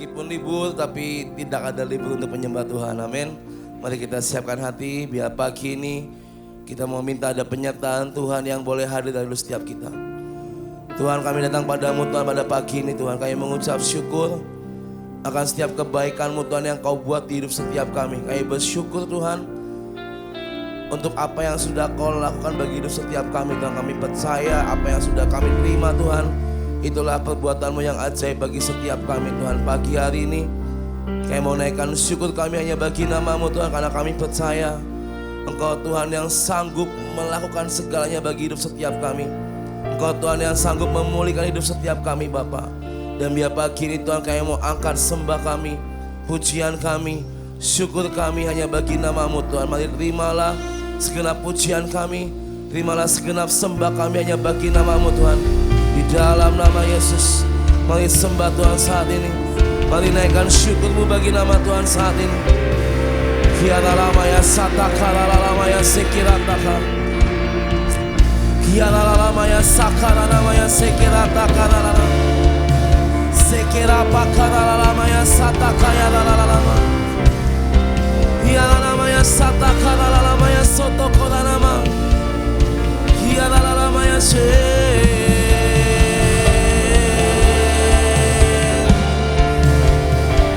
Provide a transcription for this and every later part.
Meskipun libur, tapi tidak ada libur untuk menyembah Tuhan. Amin. Mari kita siapkan hati, biar pagi ini kita mau minta ada penyertaan Tuhan yang boleh hadir dari setiap kita. Tuhan, kami datang padamu Tuhan pada pagi ini. Tuhan, kami mengucap syukur akan setiap kebaikan-Mu Tuhan yang Kau buat di hidup setiap kami. Kami bersyukur Tuhan untuk apa yang sudah Kau lakukan bagi hidup setiap kami. Tuhan, kami percaya apa yang sudah kami terima Tuhan, itulah perbuatan-Mu yang ajaib bagi setiap kami Tuhan. Pagi hari ini kami mau naikkan syukur kami hanya bagi nama-Mu Tuhan, karena kami percaya Engkau Tuhan yang sanggup melakukan segalanya bagi hidup setiap kami. Engkau Tuhan yang sanggup memulihkan hidup setiap kami Bapa. Dan biar pagi ini Tuhan kami mau angkat sembah kami, pujian kami, syukur kami hanya bagi nama-Mu Tuhan. Mari terimalah segenap pujian kami, terimalah segenap sembah kami hanya bagi nama-Mu Tuhan. Di dalam nama Yesus, mari sembah Tuhan saat ini. Mari naikkan syukur-Mu bagi nama Tuhan saat ini. Kiara lama ya satakara lama ya sekirataka. Kiara lama ya sakara lama ya sekirataka lama. Sekira pakara lama ya satakaya lama. Kiara lama ya satakara lama ya sotokora lama. Kiara lama ya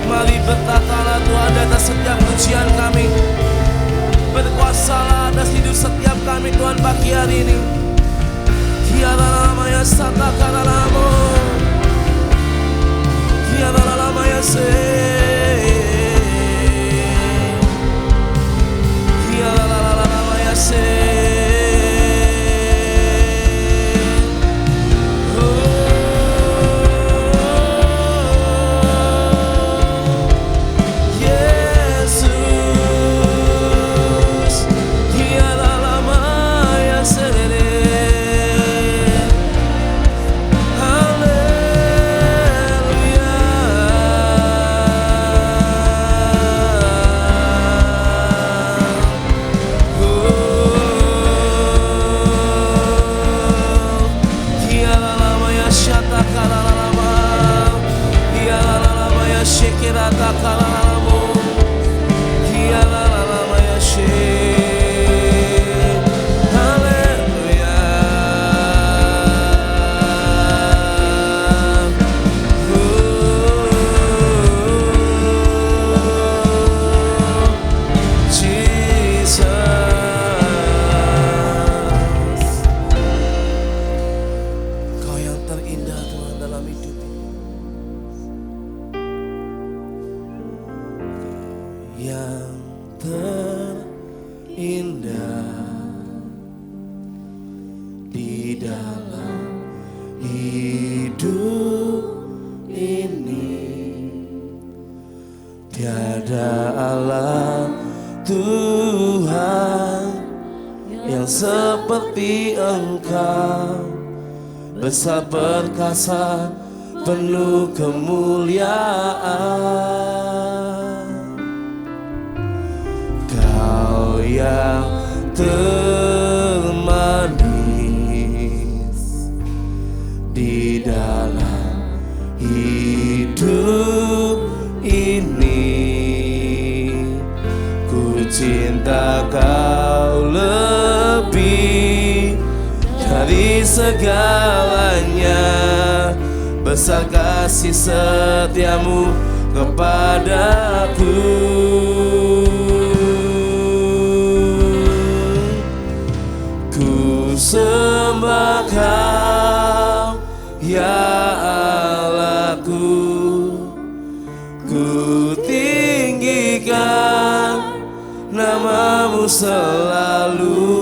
Mari berkatalah Tuhan di atas setiap pujian kami. Berkuasalah atas hidup setiap kami Tuhan pagi hari ini. Kiara lama ya satakara lama. Kiara lama ya Kiara lama ya besar perkasa penuh kemuliaan. Kau yang termanis di dalam hidup ini, ku cinta Kau lebih dari segalanya. Besar kasih setiamu kepadaku. Ku sembah Kau ya Allahku. Ku tinggikan nama-Mu selalu.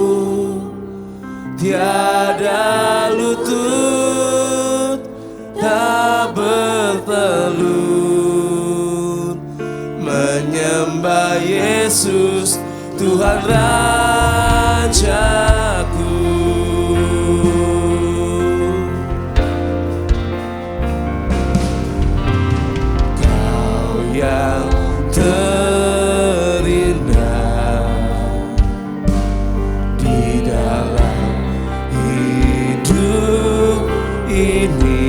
Tiada lutut tak bertelut menyembah Yesus Tuhan Rajaku. Kau yang terindah di dalam hidup ini,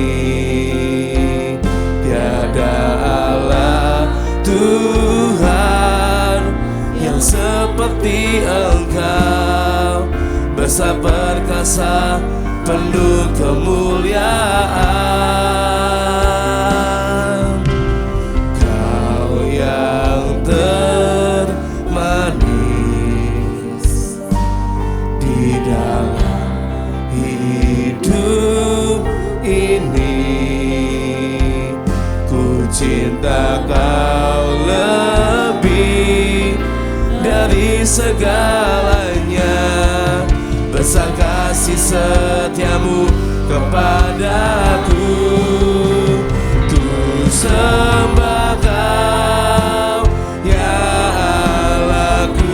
tiada Allah seperti Engkau, besar perkasa penuh kemuliaan. Kau yang termanis di dalam hidup ini, ku cinta Kau lebih dari segalanya. Besar kasih setiamu kepadaku, ku sembah Kau ya Allahku.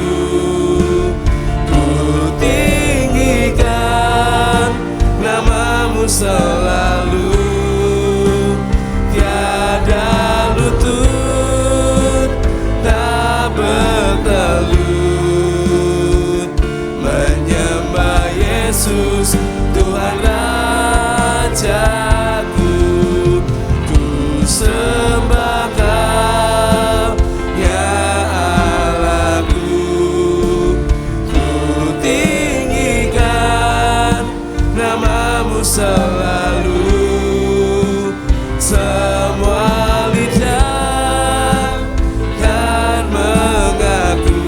Ku tinggikan namamu selalu, tiada lutut tak bertelut menyembah Yesus Tuhan Rajaku. Ku sembah Kau ya Allahku. Ku tinggikan namamu selalu, semua lidah kan mengaku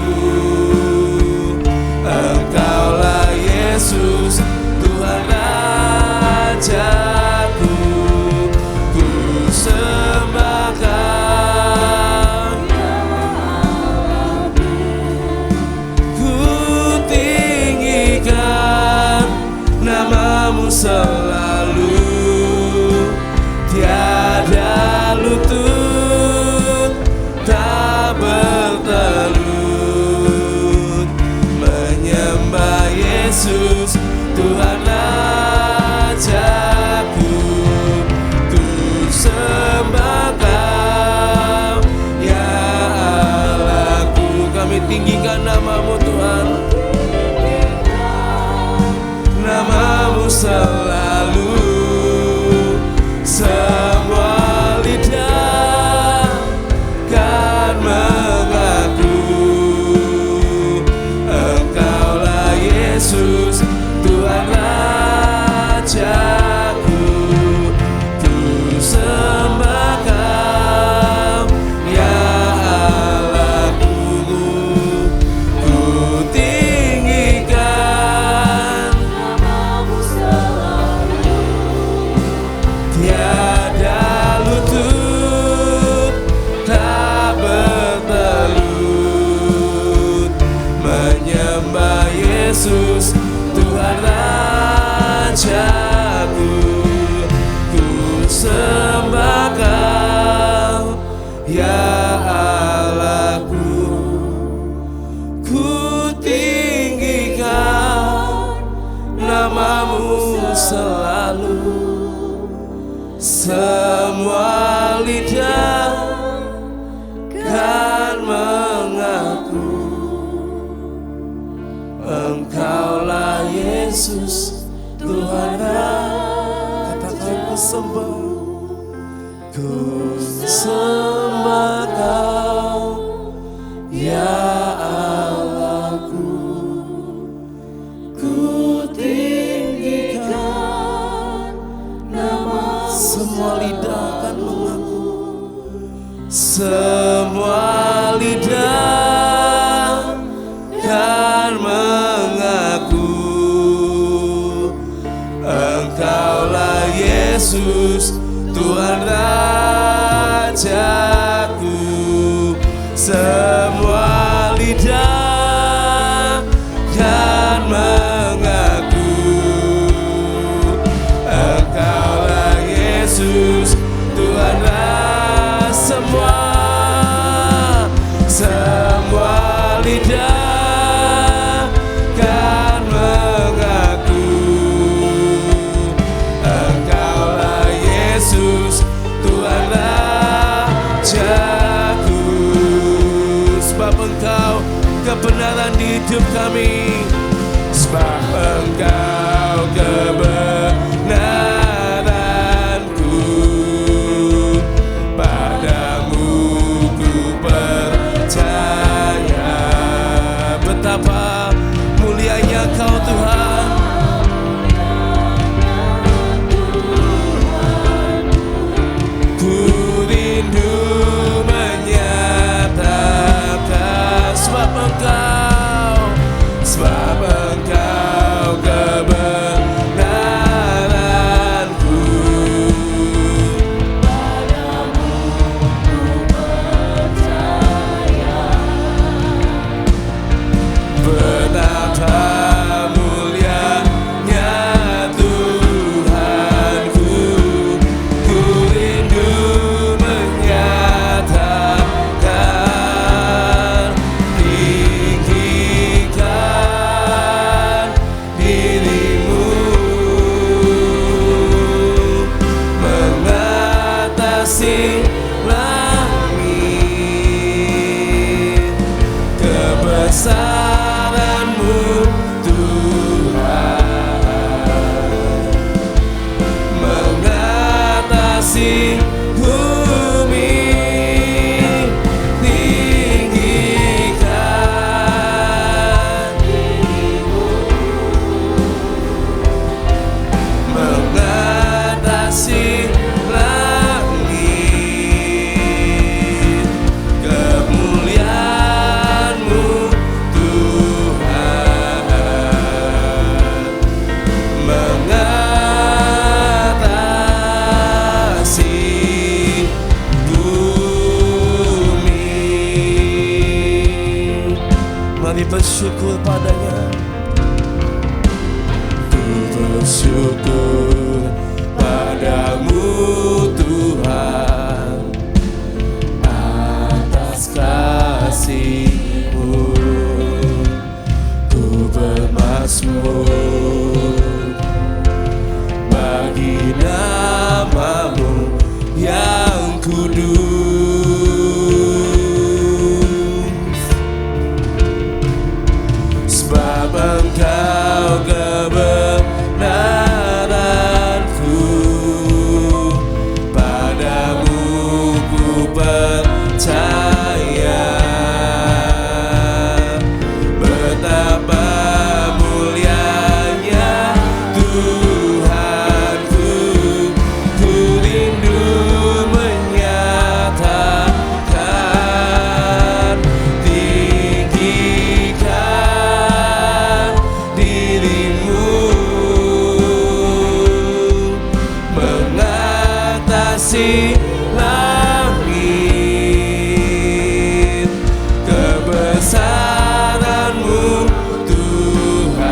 Engkaulah Yesus Tuhan Rajaku. Ku sembah Kau, ku tinggikan namamu selalu, tiada lutut tak bertelut menyembah Yesus Tuhan Rajaku. Ku sembah Kau ya Allahku. Kami tinggikan namamu Tuhan, namamu selalu, semua lidah kan mengaku Engkaulah Yesus Tuhan Rajaku. Ku sembah Kau ya Allahku. Ku tinggikan namamu selalu, tiada lutut tak bertelut menyembah Yesus Tuhan Rajaku. Ku sembah Kau ya Allahku. Ku tinggikan namamu selalu, semua lidah kan mengaku Engkaulah Yesus Tuhan Raja. Katakan ku sembah, ku sembah Kau ya Allahku. Ku tinggikan nama, semua lidah akan mengaku, semua lidah kan mengaku Engkaulah Yesus Tuhan Rajaku. Semua lidah kan mengaku Engkaulah Yesus Tuhan Raja. Semua lidah kan mengaku Engkaulah Yesus Tuhan Rajaku. mengatasi bumi, tinggikan dirimu, mengatasi langit, kemuliaan-Mu Tuhan, mengatasi bumi. Mari bersyukur padanya. Ku bersyukur padamu Tuhan atas kasih-Mu. Ku bermazmur bagi nama-Mu yang kudus, sebab Engkau kebenaranku, padamu ku percaya. Betapa mulianya Tuhanku, ku rindu menyatakan, tinggikan dirimu, mengatasi langit, kebesaran-Mu Tuhan,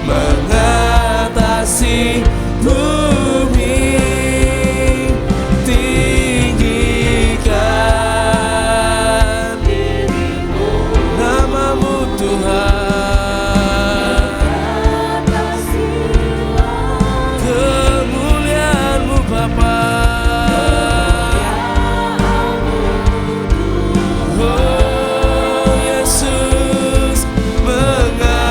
mengatasi bumi, tinggikan dirimu, nama-Mu Tuhan, kemuliaan-Mu Bapa. Oh Yesus, mengatasi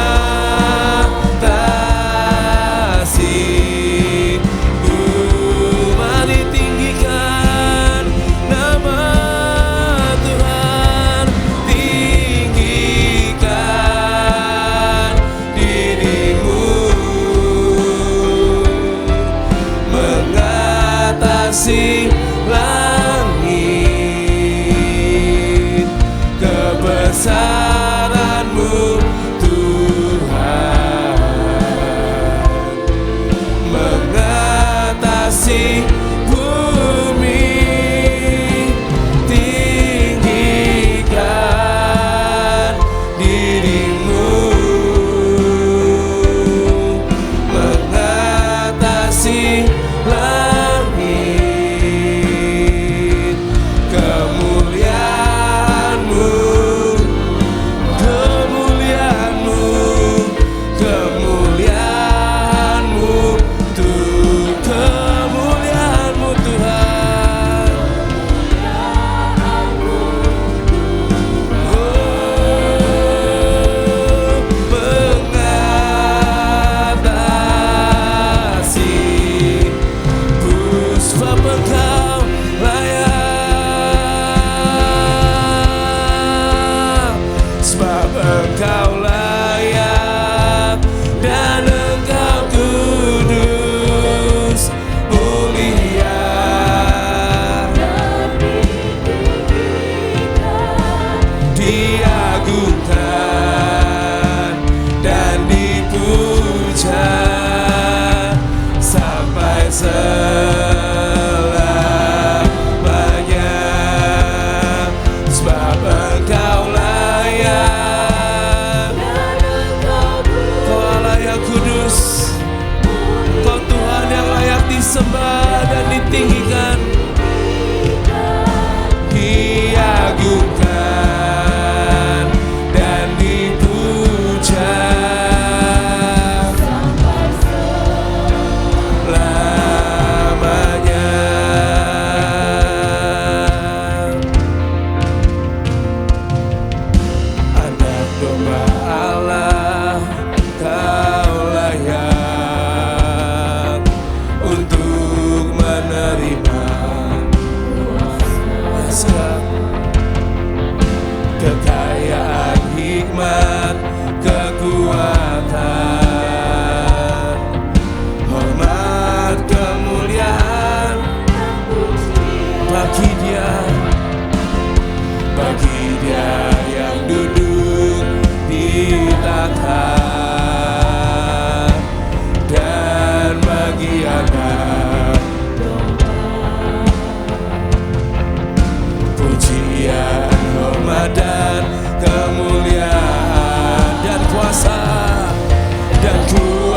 mari tinggikan nama Tuhan, tinggikan dirimu, mengatasi langit, kebesaran-Mu Tuhan, mengatasi bumi, tinggikan dirimu, mengatasi langit,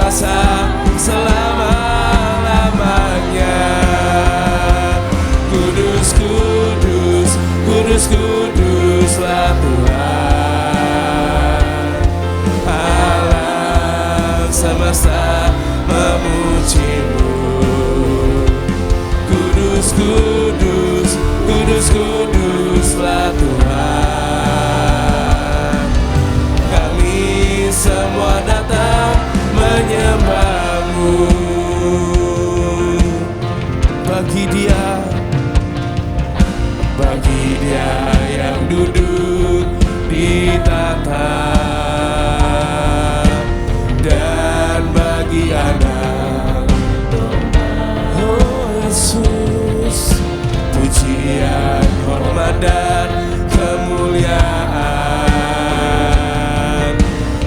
kuasa selama-lamanya. Kudus, kudus, kudus, kuduslah Tuhan. Alam semesta memuji-Mu. Kudus, kudus, kudus, kuduslah Tuhan. Kami semua datang menyembah-Mu. Bagi Dia yang duduk di tahta, dan bagi Anak, oh Yesus, pujian, hormat dan kemuliaan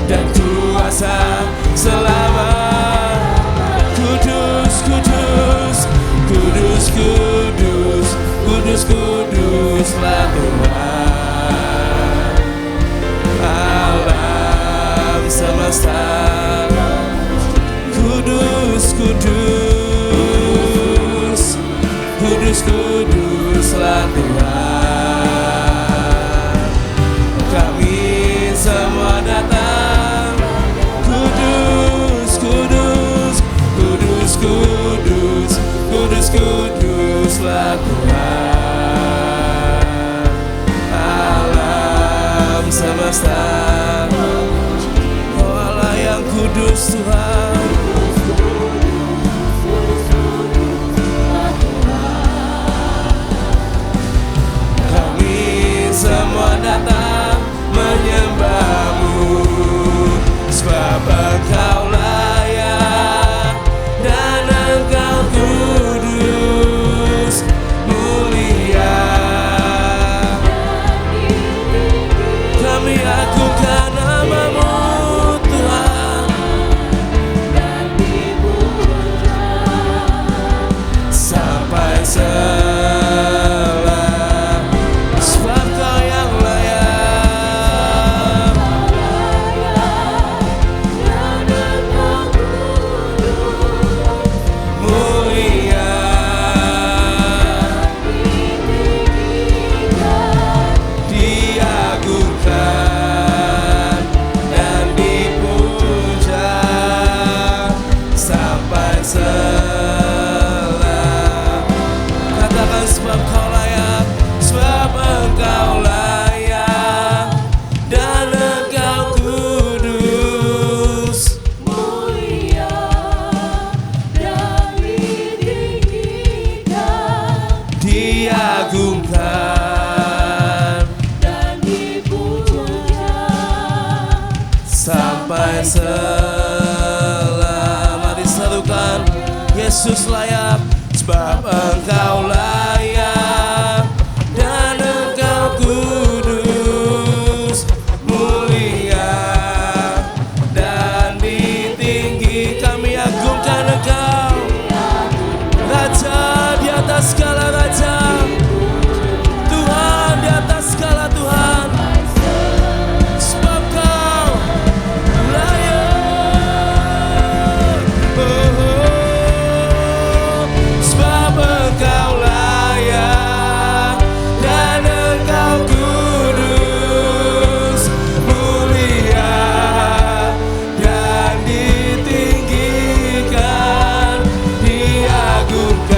dan kuasa selama. Kudus, kudus, kudus, kudus, kudus, kuduslah Tuhan. Alam semesta kudus, kudus, kudus, kuduslah Tuhan. Kami semua datang. Kudus, kudus, kudus, kudus, kudus, kuduslah Tuhan. Alam semesta, oh Allah yang kudus Tuhan. Kami semua datang menyembah-Mu, sebab Engkau layak dan Engkau kudus, mulia. Kami agungkan nama-Mu Tuhan, sampai sebab Kau yang layak. Mulia, diagungkan dan dipuja sampai katakan sebab Kau layak, sebab Engkau layak dan Engkau kudus, mulia dan ditinggikan, diagungkan dan dipuja sampai selama. Diserukan Yesus layak, sebab Engkau layak dan Engkau kudus, mulia dan ditinggi. Kami agungkan Engkau, Raja di atas segala raja, Tuhan di atas segala Tuhan, sebab Kau layak. Sebab Engkau layak dan Engkau kudus, mulia dan ditinggikan, diagungkan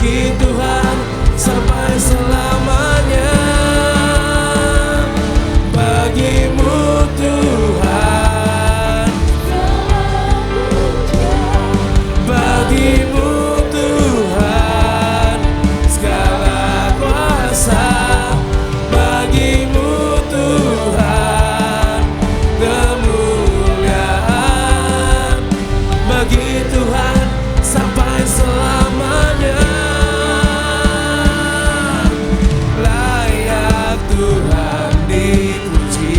bagi Tuhan sampai selamanya. Bagimu Tuhan, bagimu Tuhan segala kuasa, bagimu Tuhan kemuliaan, bagi Tuhan sampai selamanya. Layak Tuhan dipuji,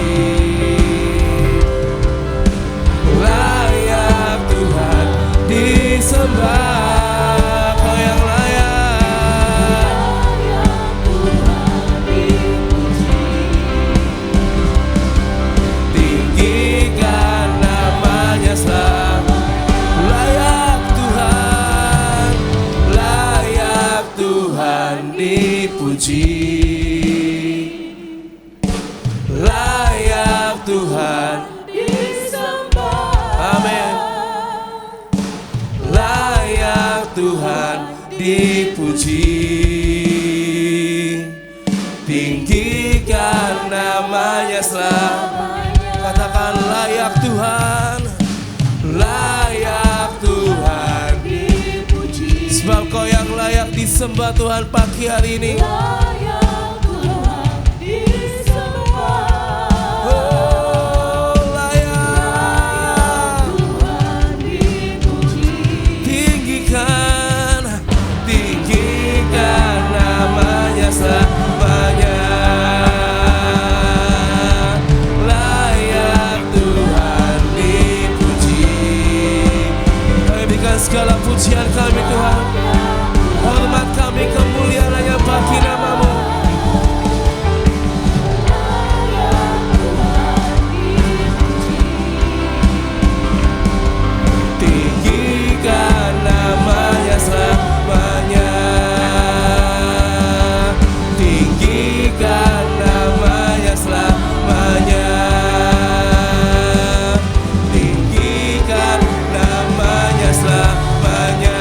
layak Tuhan disembah. Kau yang layak, tinggikan namanya selalu. Layak Tuhan, layak Tuhan dipuji, layak Tuhan disembah. Amin. Layak Tuhan dipuji, tinggikan namanya selalu. Katakan layak Tuhan, layak Tuhan Dipuji, sebab Kau yang layak disembah Tuhan pagi hari ini. layak Tuhan disembah. Oh, layak, Tuhan dipuji, tinggikan, tinggikan namanya selamanya. Layak Tuhan dipuji. Kami berikan segala pujian kami Tuhan, hormat kami, kemuliaan hanya bagi nama-Mu. Tinggikan namanya selamanya, tinggikan namanya selamanya, tinggikan namanya selamanya.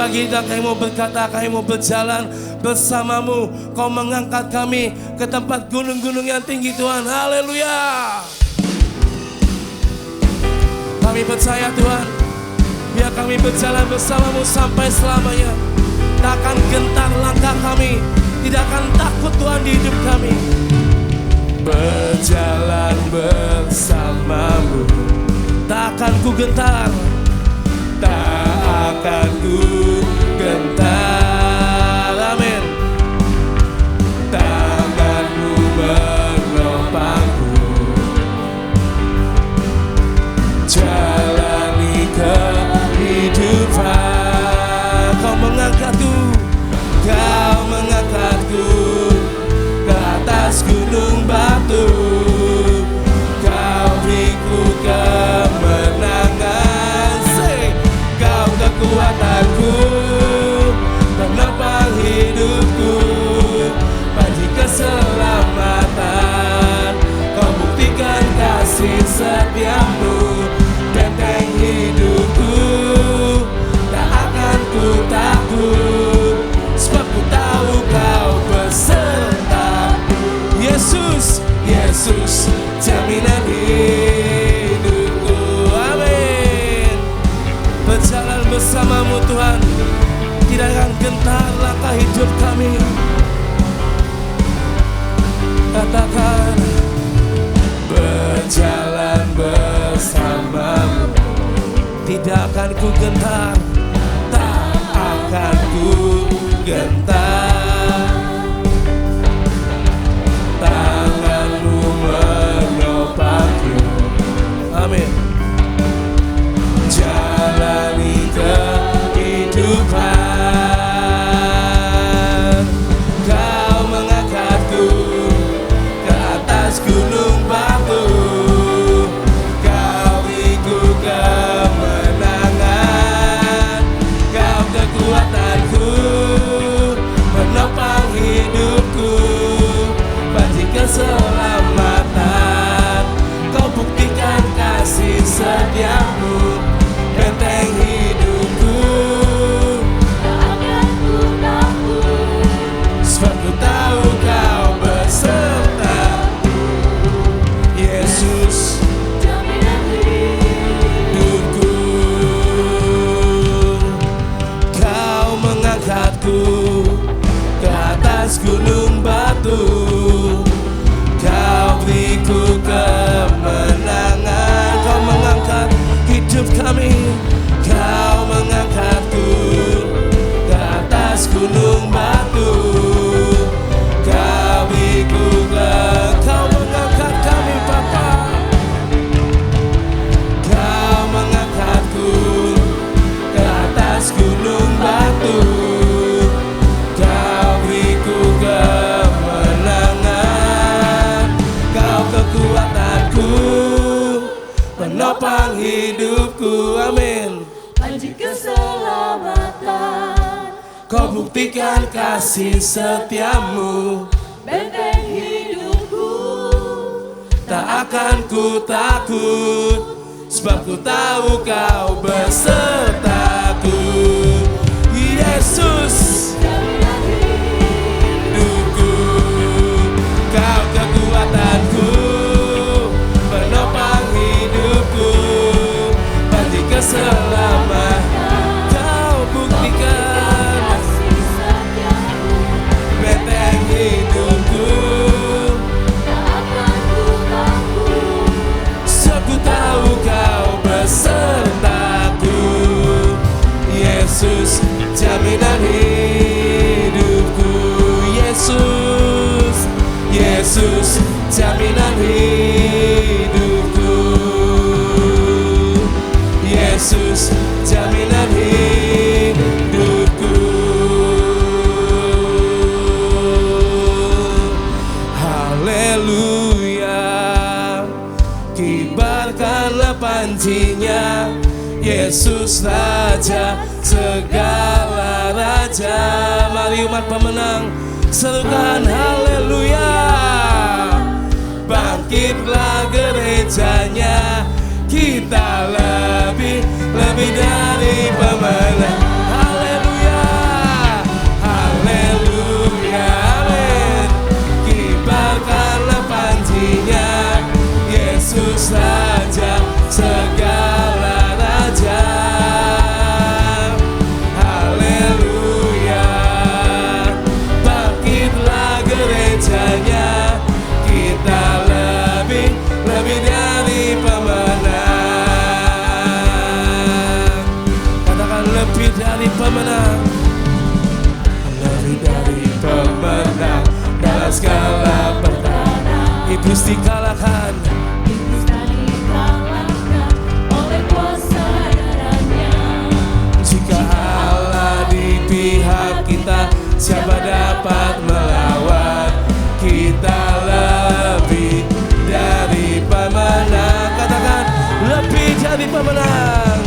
pagi ini kami mau berkata, kami mau berjalan bersamamu. Kau mengangkat kami ke tempat gunung-gunung yang tinggi Tuhan. Haleluya. Kami percaya Tuhan, biar kami berjalan bersamamu sampai selamanya. Tak akan gentar langkah kami, tidak akan takut Tuhan di hidup kami. Berjalan bersamamu, tak akan ku gentar, tak akan ku gentar. Amin. Tanganmu menopangku, jalani kehidupan. Kau mengangkatku, kau mengangkatku ke atas gunung batu. Kau beriku kemenangan. Say, kau kekuatanku, penopang hidupku, bagi keselamatan. Kau buktikan kasih setiamu, benteng hidupku. Tak akan ku takut, sebab ku tahu kau besertaku. Yesus, Yesus, jaminan hidupku. Amin. Berjalan bersamamu Tuhan, tidak akan gentar langkah hidup kami. Katakan, berjalan bersamamu, tidak akan ku gentar, tak akan ku gentar. Tanganmu menopangku. Amin. Jalani kehidupan. Kau mengangkatku ke atas gunung batu. Kau beriku kemenangan. Kau kekuatanku, menopang hidupku, bagi keselamatan. Kau buktikan kasih setiamu, benteng hidupku. Tak akan ku takut, Sebab ku tahu kau besertaku. Yesus, jaminan hidupku. Kau mengangkatku ke atas gunung batu. Kau beriku kemenangan. Kau mengangkat hidup kami. Kau mengangkatku ke atas gunung batu. Kau beriku Kau mengangkat kami Bapa. Kau mengangkatku ke atas gunung batu. Kau beriku kemenangan. Kau kekuatanku, penopang hidupku. Amin. bagi keselamatan. Kau buktikan kasih setiamu, Benteng hidupku, tak akan ku takut, sebab ku tahu kau besertaku. Yesus, jaminan hidupku, kau kekuatanku, penopang hidupku, bagi keselamatan. Kau buktikan kasih setiamu, benteng hidupku. tak akan ku takut, Sebab ku tahu kau besertaku. Yesus, jaminan hidupku. Yesus, Yesus, jaminan hidupku. Yesus, jaminan hidupku. Haleluya. Kibarkanlah pancinya, Yesus Raja, segala raja. Mari umat pemenang, serukan haleluya. Bangkitlah gerejanya, kita lebih dari pemenang. Haleluya. atas segala pertanyaan. Iblis dikalahkan, Iblis tak dikalahkan oleh kuasa darahnya. jika Allah di pihak kita, siapa dapat melawan? Kita lebih dari pemenang. Katakan, lebih dari pemenang,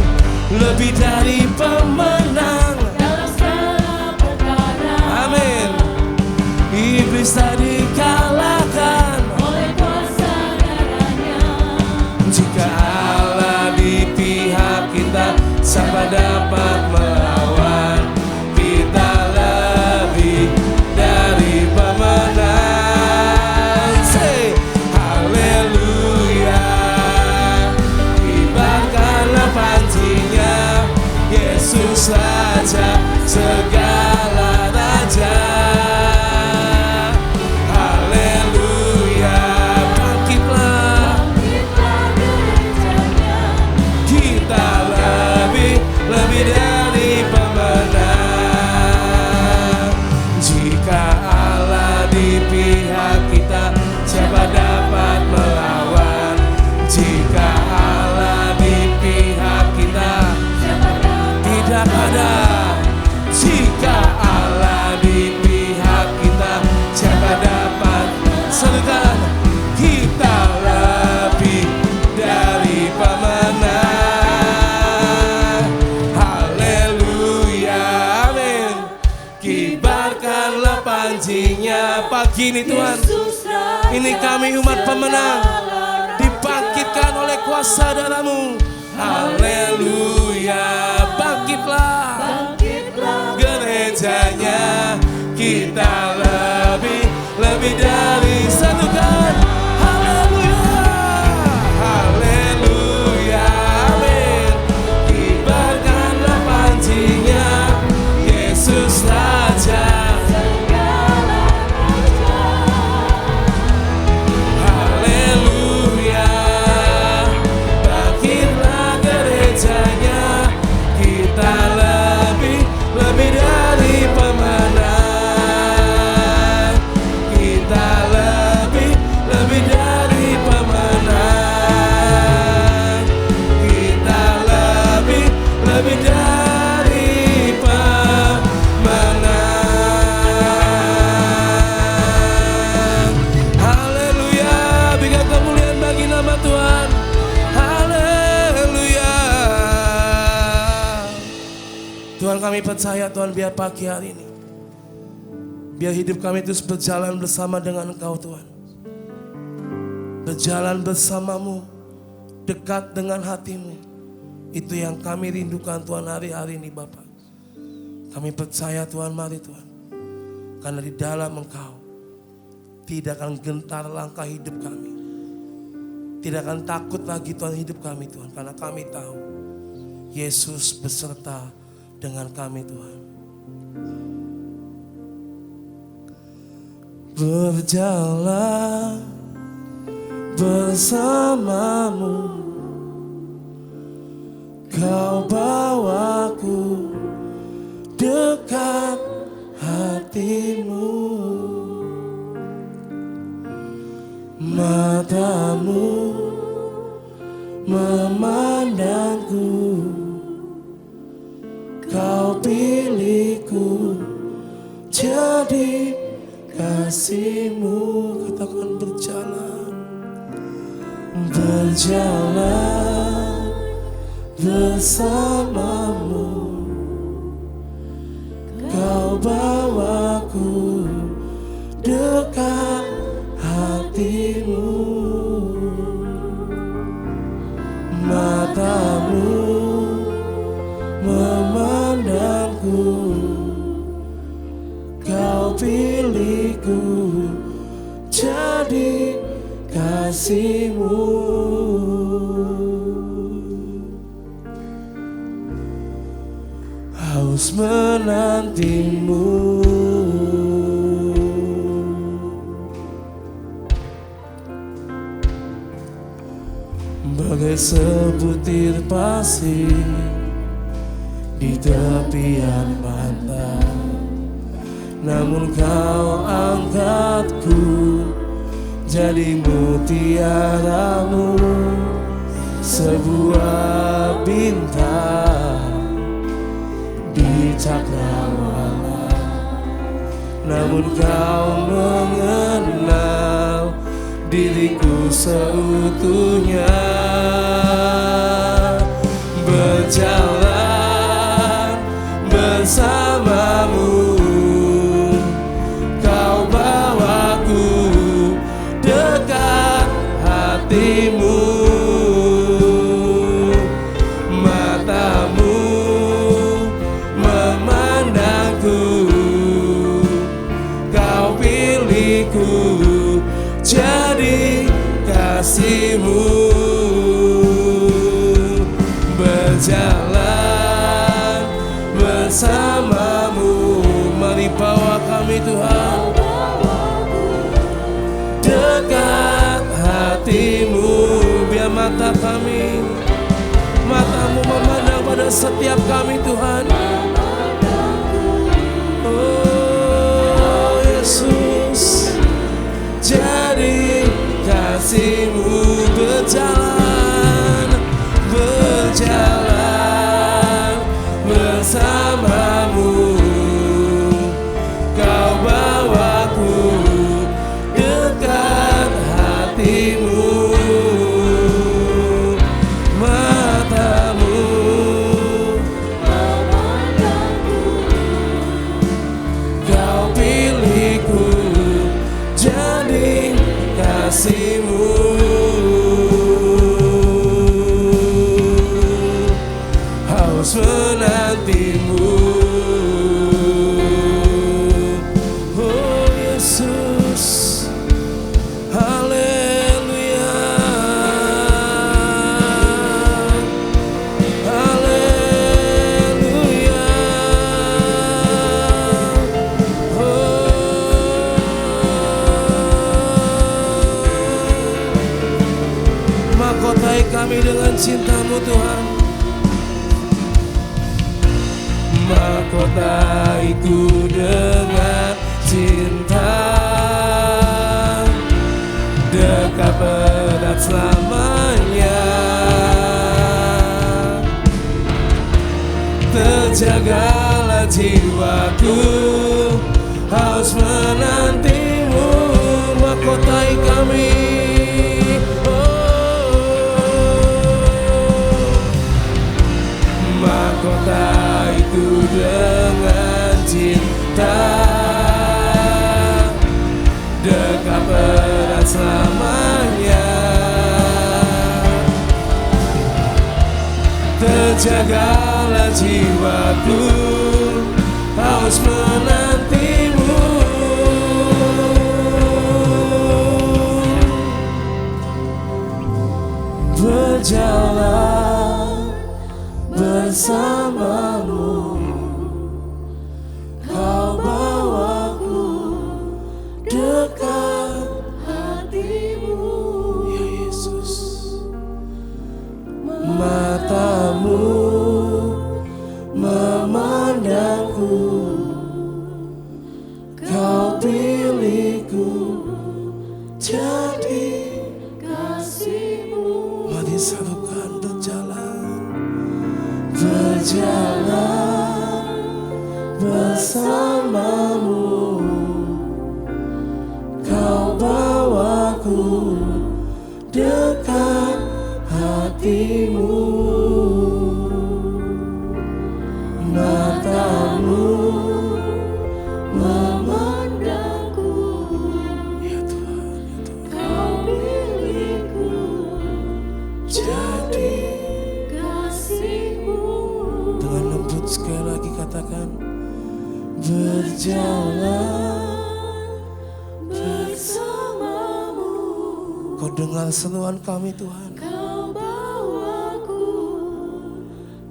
lebih dari pemenang. Dalam segala perkara Amin. Iblis tak dikalahkan, oleh kuasa darahnya. jika Allah di pihak kita, siapa dapat melawan? Kita lebih dari pemenang. Say haleluya, kibarkanlah pancinya, Yesus Raja segala raja. Haleluya, bangkitlah, Bangkitlah gerejanya. kita lebih dari pemenang. Jika Allah di pihak kita, siapa dapat melawan? Jika Allah di pihak kita, Siapa dapat tidak ada. Jika Allah di pihak kita, siapa dapat? Serukan, kita lebih dari pemenang. Haleluya, amin. Kibarkanlah pancinya pagi ini Tuhan. Yesus Raja Ini kami umat pemenang, segala dibangkitkan oleh kuasa darah-Mu. Haleluya, bangkitlah Bangkitlah gerejanya, kita lebih dari satukan. Haleluya, haleluya, amin. Kibarkanlah pancinya, Yesus Raja. segala raja. Haleluya, bangkitlah gerejanya, kita lebih dari pemenang. Kita lebih dari pemenang. Kita lebih dari pemenang. Haleluya, berikan kemuliaan bagi nama Tuhan. Haleluya. Tuhan, kami percaya Tuhan, biar pagi hari ini, biar hidup kami terus berjalan bersama dengan Engkau Tuhan. Berjalan bersamamu, dekat dengan hatimu. Itu yang kami rindukan Tuhan hari-hari ini Bapa. Kami percaya Tuhan, mari Tuhan. Karena di dalam Engkau tidak akan gentar langkah hidup kami. Tidak akan takut lagi Tuhan hidup kami Tuhan. Karena kami tahu Yesus beserta dengan kami Tuhan. Berjalan bersamamu, Kau bawaku dekat hatimu. Matamu memandangku, Kau pilihku jadi kasih-Mu. Katakan berjalan, berjalan bersamamu, Kau bawaku dekat hatimu. Matamu memandangku, Kau pilihku jadi kasih-Mu. Haus menantimu, bagai sebutir pasir di tepian pantai, namun Kau angkatku jadi mutiaramu, sebuah bintang di cakrawala. Namun kau mengenal diriku seutuhnya. Berjalan bersamamu, kau bawaku dekat hatimu. Matamu memandangku, kau pilihku jadi kasihmu. Berjalan bersamamu, mari bawa kami Tuhan dekat hatimu. Biar matamu memandang pada setiap kami Tuhan. Oh Yesus, jadi kasihmu. Berjalan bersamamu, kau bawaku dekat hatimu. Matamu kau pilihku jadi kasihmu. Haus menantimu, oh Yesus, haleluya, haleluya. Mahkotai kami dengan cintamu Tuhan. Mahkotaiku dengan cinta, dekat erat selamanya. Terjagalah jiwaku, haus menantimu. Mahkotai kami, mahkotaiku dengan cinta, dekat erat selamanya. Terjagalah jiwaku, haus menantimu. Berjalan bersamamu, kau bawaku dekat hatimu. Ya Yesus, matamu memandangku, kau pilihku jadi kasihmu. Mari satukan berjalan bersamamu, kau bawaku dekat hatimu. Matamu memandangku, ya Tuhan, kau pilihku jadi kasihmu. Dengan lembut sekali lagi katakan, berjalan bersamamu. Kau dengar seruan kami Tuhan. Kau bawaku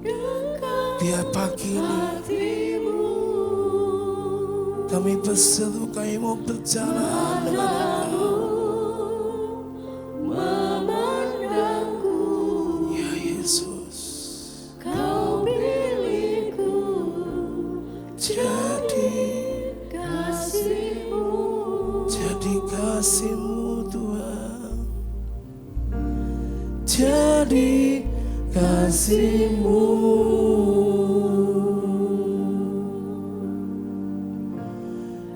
dekat tiap pagi ini kami berseru, kami mau berjalan dengan memandangku. Ya Yesus, kau pilihku jadi kasihmu. Jadi kasihmu Tuhan. jadi kasih-Mu,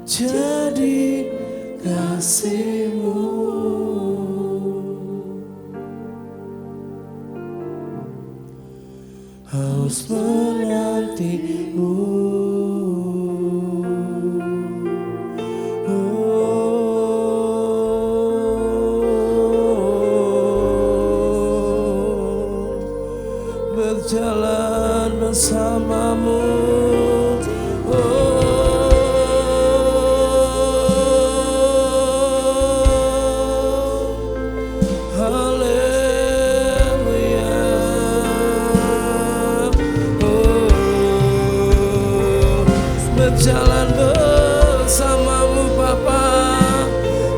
jadi kasih-Mu. Haus menanti-Mu. Berjalan bersama-Mu, haleluya. Berjalan bersama-Mu Bapa,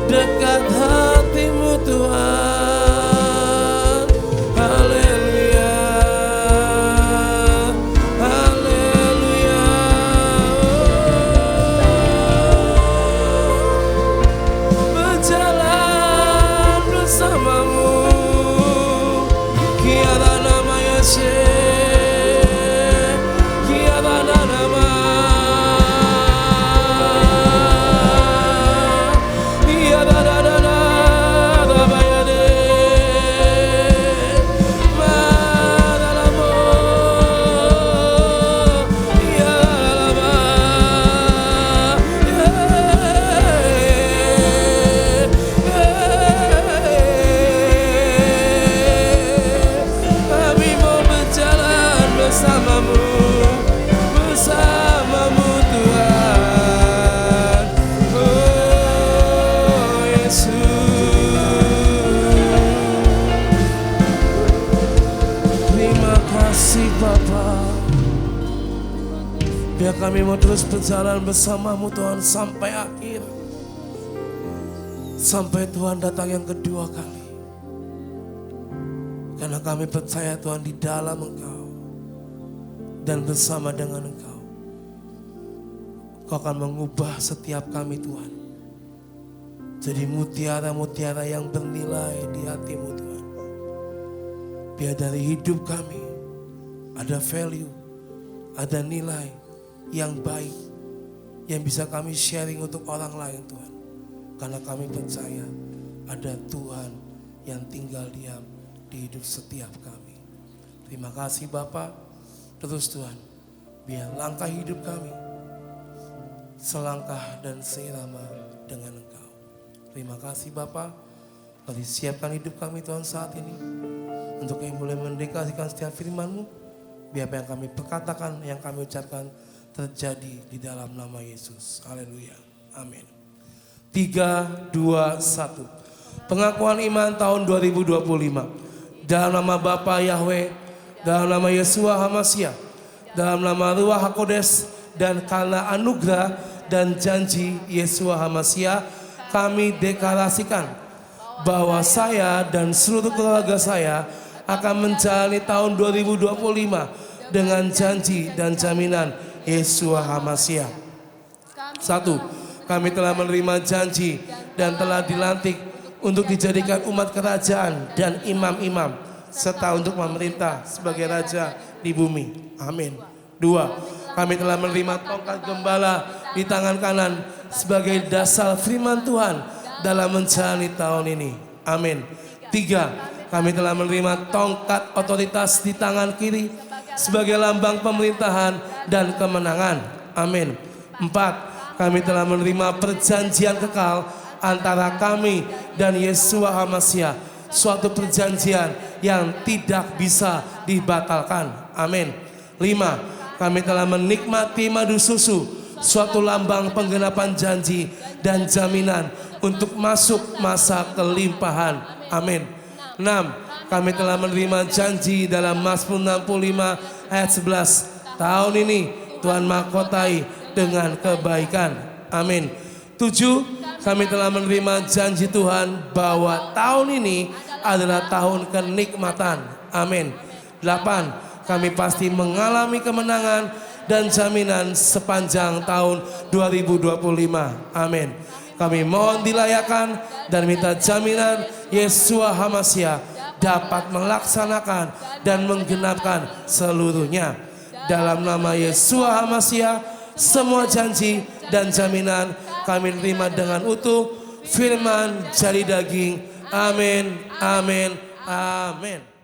dekat hati-Mu Tuhan. Haleluya, haleluya. Berjalan bersama-Mu, kiara nama Yesus, kiara nama, kiara kami mau berjalan bersama-Mu, bersama-Mu Tuhan. Oh Yesus, terima kasih Bapa. Biar kami mau terus berjalan bersama-Mu Tuhan sampai akhir, sampai Tuhan datang yang kedua kali. Karena kami percaya Tuhan di dalam Engkau dan bersama dengan Engkau, Kau akan mengubah setiap kami Tuhan jadi mutiara-mutiara yang bernilai di hati-Mu Tuhan. Biar dari hidup kami ada value, ada nilai yang baik yang bisa kami sharing untuk orang lain Tuhan. Karena kami percaya ada Tuhan yang tinggal diam di hidup setiap kami. Terima kasih Bapa. Terus Tuhan, biar langkah hidup kami selangkah dan seirama dengan Engkau. Terima kasih Bapa. Mari siapkan hidup kami Tuhan saat ini untuk yang boleh mendeklarasikan setiap firman-Mu. Biar apa yang kami perkatakan, yang kami ucapkan terjadi di dalam nama Yesus. Haleluya. Amin. 3, 2, 1. Pengakuan iman tahun 2025. Dalam nama Bapa Yahweh, dalam nama Yeshua HaMashiach, dalam nama Ruach HaKodes, dan karena anugerah dan janji Yeshua HaMashiach, kami deklarasikan bahwa saya dan seluruh keluarga saya akan menjalani tahun 2025 dengan janji dan jaminan Yeshua HaMashiach. 1. Kami telah menerima janji dan telah dilantik untuk dijadikan umat kerajaan dan imam-imam, serta untuk memerintah sebagai raja di bumi. Amin. 2. Kami telah menerima tongkat gembala di tangan kanan sebagai dasar firman Tuhan dalam menjalani tahun ini. Amin. 3. Kami telah menerima tongkat otoritas di tangan kiri sebagai lambang pemerintahan dan kemenangan. Amin. 4. Kami telah menerima perjanjian kekal antara kami dan Yeshua HaMashiach, suatu perjanjian yang tidak bisa dibatalkan. Amin. 5. Kami telah menikmati madu susu, suatu lambang penggenapan janji dan jaminan untuk masuk masa kelimpahan. Amin. 6. Kami telah menerima janji dalam Mazmur 65 ayat 11. Tahun ini Tuhan mahkotai dengan kebaikan. Amin. 7. Kami telah menerima janji Tuhan bahwa tahun ini adalah tahun kenikmatan. Amin. 8. Kami pasti mengalami kemenangan dan jaminan sepanjang tahun 2025. Amin. Kami mohon dilayakan dan minta jaminan Yeshua HaMashiach dapat melaksanakan dan menggenapkan seluruhnya. Dalam nama Yesus HaMashiach, semua janji dan jaminan kami terima dengan utuh. Firman jadi daging. Amin, amin, amin.